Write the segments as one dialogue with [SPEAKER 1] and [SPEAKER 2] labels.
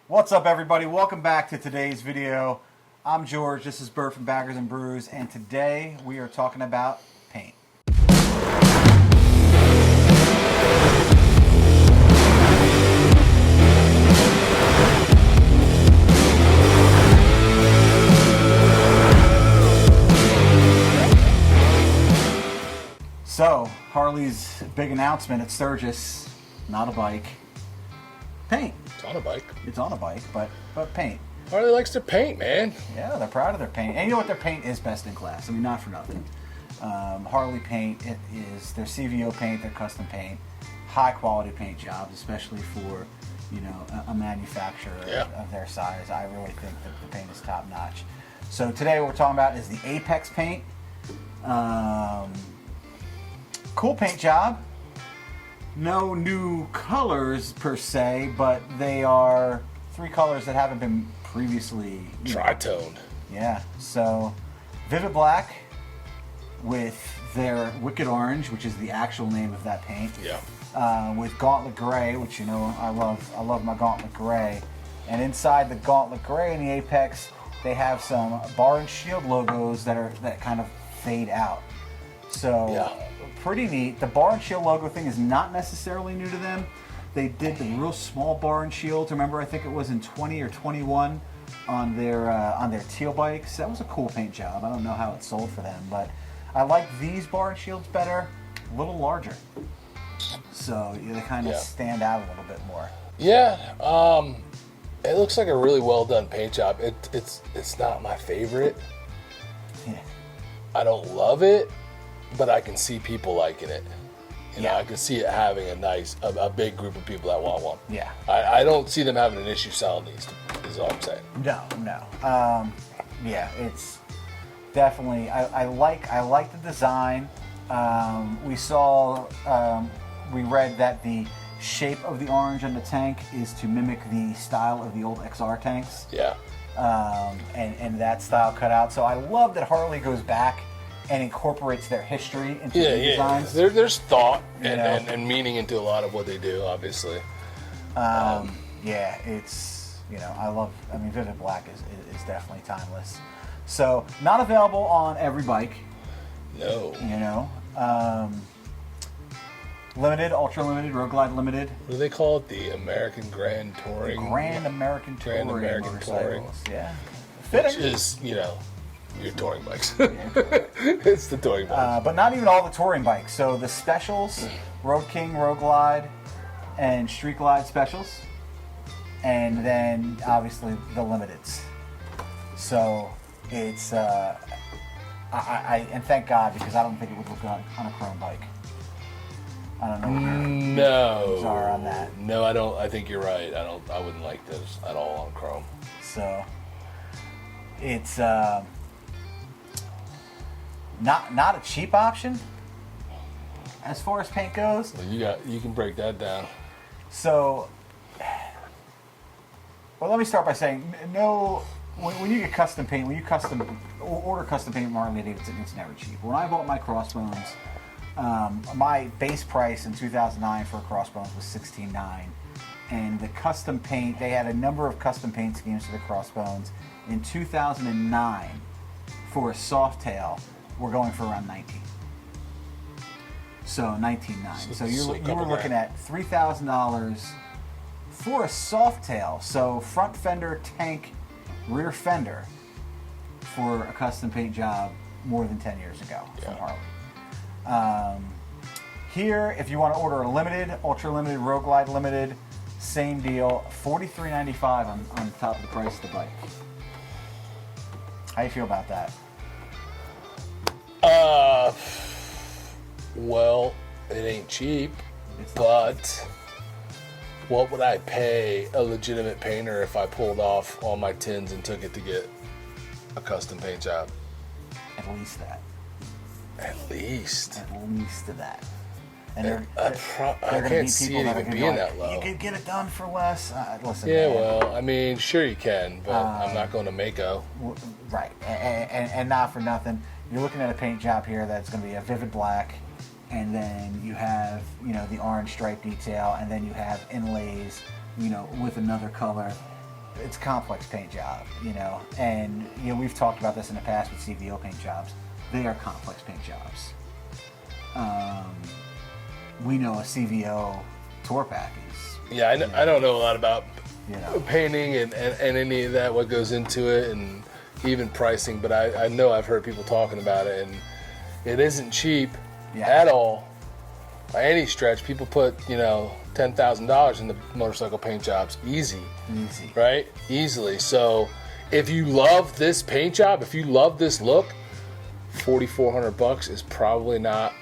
[SPEAKER 1] What's up, everybody? Welcome back to today's video. I'm George, this is Bert from Baggers and Brews, and today we are talking about paint. So, Harley's big announcement at Sturgis, not a bike, paint.
[SPEAKER 2] It's on a bike.
[SPEAKER 1] It's on a bike, but paint.
[SPEAKER 2] Harley likes to paint, man.
[SPEAKER 1] Yeah, they're proud of their paint. And you know what? Their paint is best in class. I mean, not for nothing. Harley Paint is their CVO paint, their custom paint. High quality paint jobs, especially for, you know, a manufacturer of their size. I really think that the paint is top notch. So today what we're talking about is the Apex paint. Cool paint job. No new colors per se, but they are three colors that haven't been previously
[SPEAKER 2] Tri-toned.
[SPEAKER 1] Yeah, so Vivid Black with their Wicked Orange, which is the actual name of that paint.
[SPEAKER 2] Yeah.
[SPEAKER 1] With Gauntlet Gray, which you know I love my Gauntlet Gray. And inside the Gauntlet Gray and the Apex, they have some bar and shield logos that kind of fade out. So
[SPEAKER 2] yeah.
[SPEAKER 1] Pretty neat. The bar and shield logo thing is not necessarily new to them. They did the real small bar and shields. Remember, I think it was in 20 or 21 on their teal bikes. That was a cool paint job. I don't know how it sold for them, but I like these bar and shields better. A little larger, so they kind of stand out a little bit more.
[SPEAKER 2] Yeah. It looks like a really well done paint job. It's not my favorite.
[SPEAKER 1] Yeah.
[SPEAKER 2] I don't love it, but I can see people liking it. You know, I can see it having a big group of people that want one.
[SPEAKER 1] Yeah.
[SPEAKER 2] I don't see them having an issue selling these, is all I'm saying.
[SPEAKER 1] No. Yeah, it's definitely, I like the design. We read that the shape of the orange on the tank is to mimic the style of the old XR tanks.
[SPEAKER 2] Yeah.
[SPEAKER 1] And that style cut out. So I love that Harley goes back and incorporates their history into the designs.
[SPEAKER 2] There's thought and meaning into a lot of what they do, obviously.
[SPEAKER 1] Yeah, it's, you know, Vivid Black is definitely timeless. So, not available on every bike.
[SPEAKER 2] No.
[SPEAKER 1] You know. Limited, ultra limited, Road Glide limited.
[SPEAKER 2] What do they call it? The American Grand Touring?
[SPEAKER 1] Grand American Touring.
[SPEAKER 2] Grand American Touring.
[SPEAKER 1] Yeah. Fitting.
[SPEAKER 2] Which is, you know, your touring bikes. It's the touring bikes.
[SPEAKER 1] But not even all the touring bikes. So the specials, Road King, Road Glide, and Street Glide specials. And then, obviously, the limiteds. So it's, and thank God, because I don't think it would look good on a chrome bike. I don't know what your views are on that.
[SPEAKER 2] No, I don't. I think you're right. I wouldn't like this at all on chrome.
[SPEAKER 1] So it's not a cheap option as far as paint goes.
[SPEAKER 2] Well, you can break that down.
[SPEAKER 1] So, well, let me start by saying no. When you get custom paint, when you order custom paint from Harley Davidson, it's never cheap. When I bought my Crossbones, my base price in 2009 for a Crossbones was $16,900, and the custom paint, they had a number of custom paint schemes for the Crossbones. In 2009, for a soft tail, we're going for around $19,000. So $19,900. So you were looking at $3,000 for a soft tail. So front fender, tank, rear fender for a custom paint job more than 10 years ago from Harley. Here, if you want to order a limited, ultra limited, Road Glide limited, same deal, $43.95 on top of the price of the bike. How you feel about that?
[SPEAKER 2] Well, it ain't cheap, but what would I pay a legitimate painter if I pulled off all my tins and took it to get a custom paint job?
[SPEAKER 1] At least that.
[SPEAKER 2] At least.
[SPEAKER 1] At least to that. And
[SPEAKER 2] I can't see it even being that low.
[SPEAKER 1] You could get it done for less. Listen.
[SPEAKER 2] Yeah,
[SPEAKER 1] man,
[SPEAKER 2] well, I mean, sure you can, but I'm not going to Mako.
[SPEAKER 1] Right, and not for nothing. You're looking at a paint job here that's going to be a Vivid Black, and then you have, you know, the orange stripe detail, and then you have inlays, you know, with another color. it's a complex paint job, you know, and you know we've talked about this in the past with CVO paint jobs. They are complex paint jobs. We know a CVO tour pack is.
[SPEAKER 2] Yeah, I don't know a lot about painting and any of that, what goes into it, and even pricing, but I know I've heard people talking about it, and it isn't cheap at all by any stretch. People put, $10,000 in the motorcycle paint jobs, easy, right? Easily. So if you love this paint job, if you love this look, $4,400 is probably not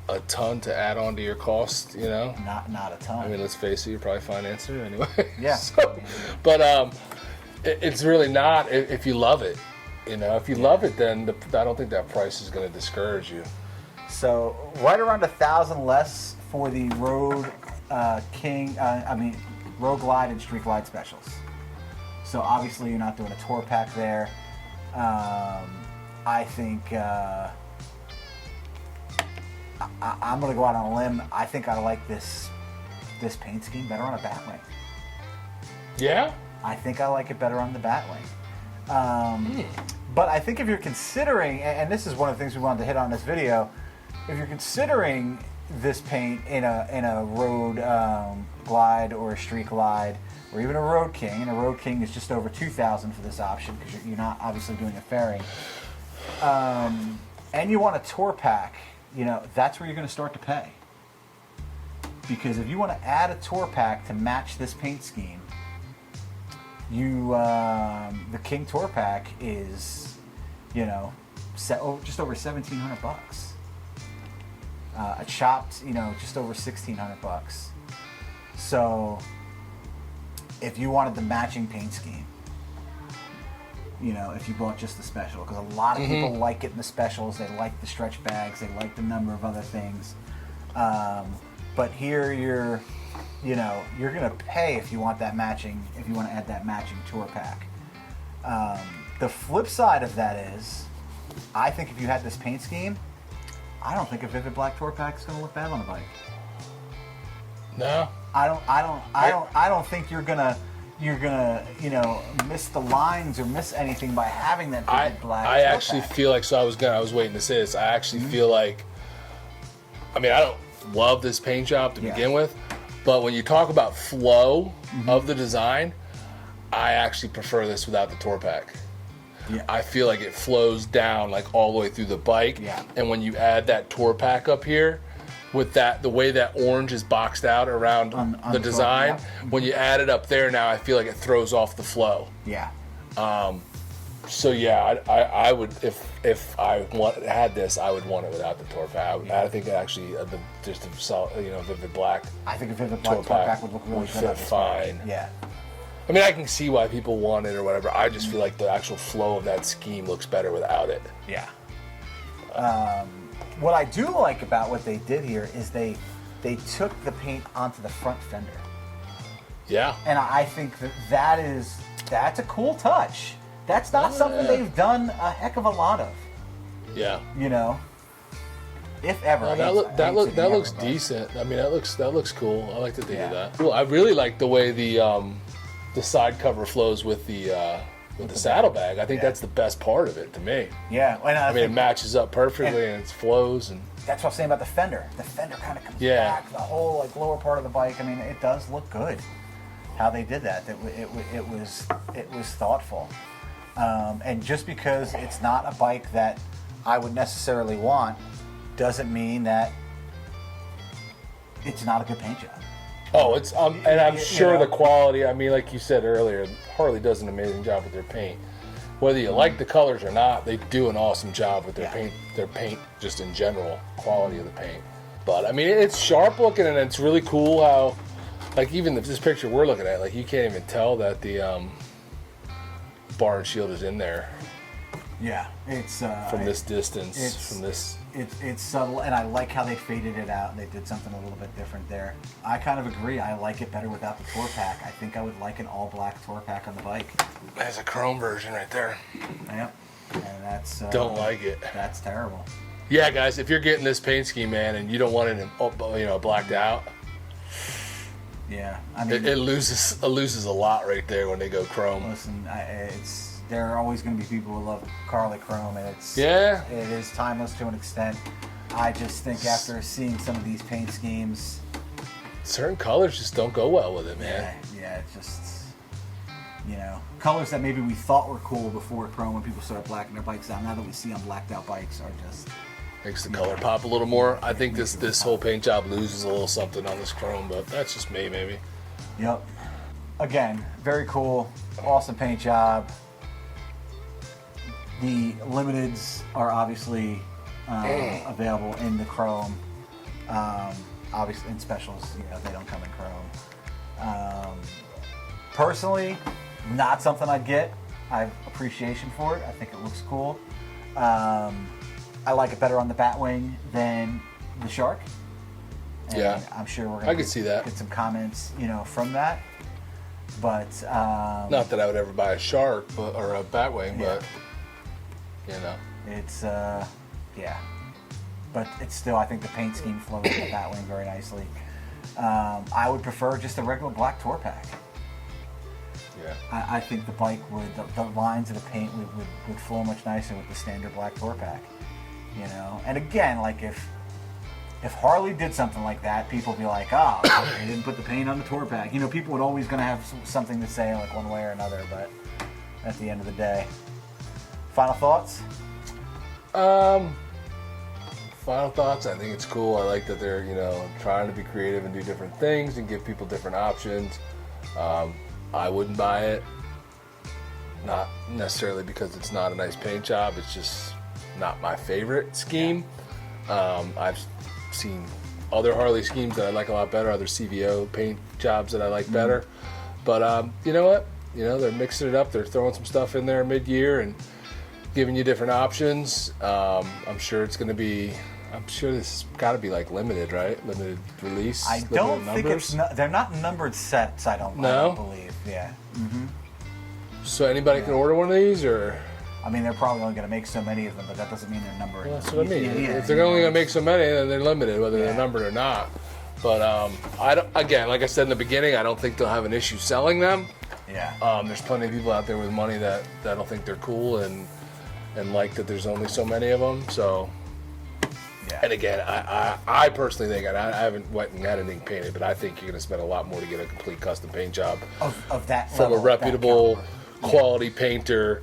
[SPEAKER 2] a ton to add on to your cost,
[SPEAKER 1] Not a ton.
[SPEAKER 2] I mean, let's face it, you're probably financing it anyway.
[SPEAKER 1] Yeah.
[SPEAKER 2] But it's really not if you love it. If you love it, then I don't think that price is going to discourage you.
[SPEAKER 1] So right around $1,000 less for the Road Road Glide and Street Glide specials. So obviously you're not doing a tour pack there. I think I'm going to go out on a limb. I think I like this paint scheme better on a Batwing.
[SPEAKER 2] Yeah?
[SPEAKER 1] I think I like it better on the Batwing. But I think if you're considering, and this is one of the things we wanted to hit on in this video, if you're considering this paint in a Road Glide or a Street Glide or even a Road King, and a Road King is just over $2,000 for this option because you're not obviously doing a fairing, and you want a tour pack, that's where you're going to start to pay. Because if you want to add a tour pack to match this paint scheme, the King Tour Pack is, just over $1,700. A chopped, just over $1,600. So, if you wanted the matching paint scheme, if you bought just the special, because a lot of people like getting the specials, they like the stretch bags, they like the number of other things. But here you're going to pay if you want that matching, if you want to add that matching tour pack. The flip side of that is, I think if you had this paint scheme, I don't think a Vivid Black tour pack is going to look bad on a bike.
[SPEAKER 2] No.
[SPEAKER 1] I don't think you're gonna miss the lines or miss anything by having that Vivid Black.
[SPEAKER 2] I actually feel like, I was waiting to say this. I actually feel like, I don't love this paint job to begin with, but when you talk about flow of the design, I actually prefer this without the tour pack. Yeah. I feel like it flows down like all the way through the bike, and when you add that tour pack up here, with the way that orange is boxed out around on the design, when you add it up there now, I feel like it throws off the flow. Yeah. So yeah, I would, if I had this, I would want it without the tour pack. I think actually just a solid, Vivid Black.
[SPEAKER 1] I think a Vivid Black tour pack would look really good.
[SPEAKER 2] Fine.
[SPEAKER 1] Yeah.
[SPEAKER 2] I can see why people want it or whatever. I just feel like the actual flow of that scheme looks better without it.
[SPEAKER 1] Yeah. What I do like about what they did here is they took the paint onto the front fender.
[SPEAKER 2] Yeah.
[SPEAKER 1] And I think that's a cool touch. That's not something they've done a heck of a lot of.
[SPEAKER 2] Yeah.
[SPEAKER 1] If ever.
[SPEAKER 2] That looks decent. That looks cool. I like that they did that. Cool. I really like the way the side cover flows with the saddlebag. I think that's the best part of it to me.
[SPEAKER 1] Yeah. And
[SPEAKER 2] it matches up perfectly and it flows. And
[SPEAKER 1] that's what I was saying about the fender. The fender kind of comes back, the whole lower part of the bike. It does look good how they did that. It was thoughtful. And just because it's not a bike that I would necessarily want doesn't mean that it's not a good paint job.
[SPEAKER 2] Oh, it's and I'm sure the quality. Like you said earlier, Harley does an amazing job with their paint. Whether you like the colors or not, they do an awesome job with their paint. Their paint, just in general, quality of the paint. But it's sharp looking and it's really cool how, even this picture we're looking at, you can't even tell that the bar and shield is in there.
[SPEAKER 1] Yeah, it's
[SPEAKER 2] from this distance.
[SPEAKER 1] It's subtle, and I like how they faded it out. They did something a little bit different there. I kind of agree. I like it better without the tour pack. I think I would like an all-black tour pack on the bike.
[SPEAKER 2] There's a chrome version right there.
[SPEAKER 1] Yep, and that's
[SPEAKER 2] don't like it.
[SPEAKER 1] That's terrible.
[SPEAKER 2] Yeah, guys, if you're getting this paint scheme, man, and you don't want it, blacked out.
[SPEAKER 1] Yeah, I mean,
[SPEAKER 2] it loses a lot right there when they go chrome.
[SPEAKER 1] Listen, there are always going to be people who love Harley Chrome, and it is timeless to an extent. I just think after seeing some of these paint schemes,
[SPEAKER 2] certain colors just don't go well with it, man.
[SPEAKER 1] Yeah, it's just, colors that maybe we thought were cool before Chrome when people started blacking their bikes out. Now that we see on blacked out bikes are just
[SPEAKER 2] makes the color pop a little more. I think this whole paint job loses a little something on this Chrome, but that's just me, maybe.
[SPEAKER 1] Yep. Again, very cool, awesome paint job. The limiteds are obviously available in the Chrome. Obviously, in specials, they don't come in Chrome. Personally, not something I'd get. I have appreciation for it. I think it looks cool. I like it better on the Batwing than the Shark. And
[SPEAKER 2] yeah,
[SPEAKER 1] I'm sure we're gonna get some comments, from that. But
[SPEAKER 2] not that I would ever buy a Shark or a Batwing, but
[SPEAKER 1] it's but it's still, I think the paint scheme flows in the Batwing very nicely. I would prefer just a regular black tour pack.
[SPEAKER 2] Yeah,
[SPEAKER 1] I think the bike the lines of the paint would flow much nicer with the standard black tour pack. And again, like if Harley did something like that, people would be like, they didn't put the paint on the tour pack. People would always going to have something to say, like one way or another, but at the end of the day. Final thoughts?
[SPEAKER 2] Final thoughts, I think it's cool. I like that they're, trying to be creative and do different things and give people different options. I wouldn't buy it. Not necessarily because it's not a nice paint job, it's just not my favorite scheme. I've seen other Harley schemes that I like a lot better, other CVO paint jobs that I like better. But you know what? They're mixing it up. They're throwing some stuff in there mid-year and giving you different options. I'm sure this has got to be like limited, right? Limited release.
[SPEAKER 1] I don't think they're not numbered sets. I don't believe. Yeah. Mm-hmm.
[SPEAKER 2] So anybody can order one of these, or?
[SPEAKER 1] I mean, they're probably only going to make so many of them, but that doesn't mean they're numbered.
[SPEAKER 2] Well, that's what I mean. If they're only going to make so many, then they're limited, whether they're numbered or not. But I don't. Again, like I said in the beginning, I don't think they'll have an issue selling them.
[SPEAKER 1] Yeah.
[SPEAKER 2] There's plenty of people out there with money that don't think they're cool and like that there's only so many of them. So. Yeah. And again, I personally think, and I haven't went and had anything painted, but I think you're going to spend a lot more to get a complete custom paint job
[SPEAKER 1] of that
[SPEAKER 2] from
[SPEAKER 1] level,
[SPEAKER 2] a reputable quality painter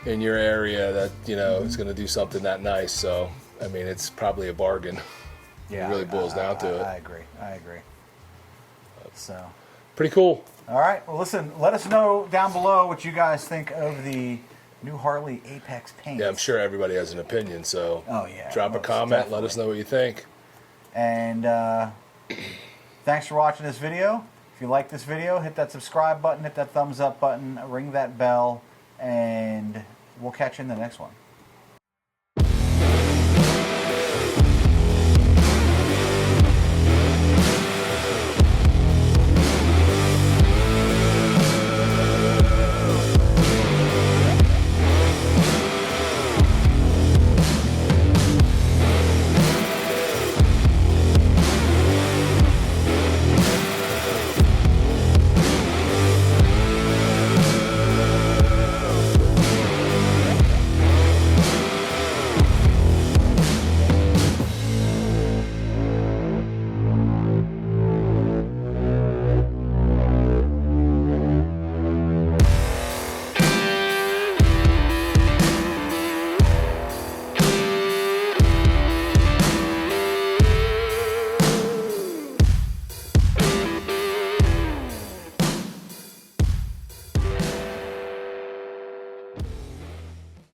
[SPEAKER 2] in your area that is going to do something that nice. So I mean, it's probably a bargain.
[SPEAKER 1] Yeah,
[SPEAKER 2] it really boils down to it.
[SPEAKER 1] I agree. So
[SPEAKER 2] pretty cool.
[SPEAKER 1] All right. Well, listen. Let us know down below what you guys think of the new Harley Apex paint.
[SPEAKER 2] Yeah, I'm sure everybody has an opinion, so drop a comment,
[SPEAKER 1] definitely.
[SPEAKER 2] let us know what you think.
[SPEAKER 1] And thanks for watching this video. If you like this video, hit that subscribe button, hit that thumbs up button, ring that bell, and we'll catch you in the next one.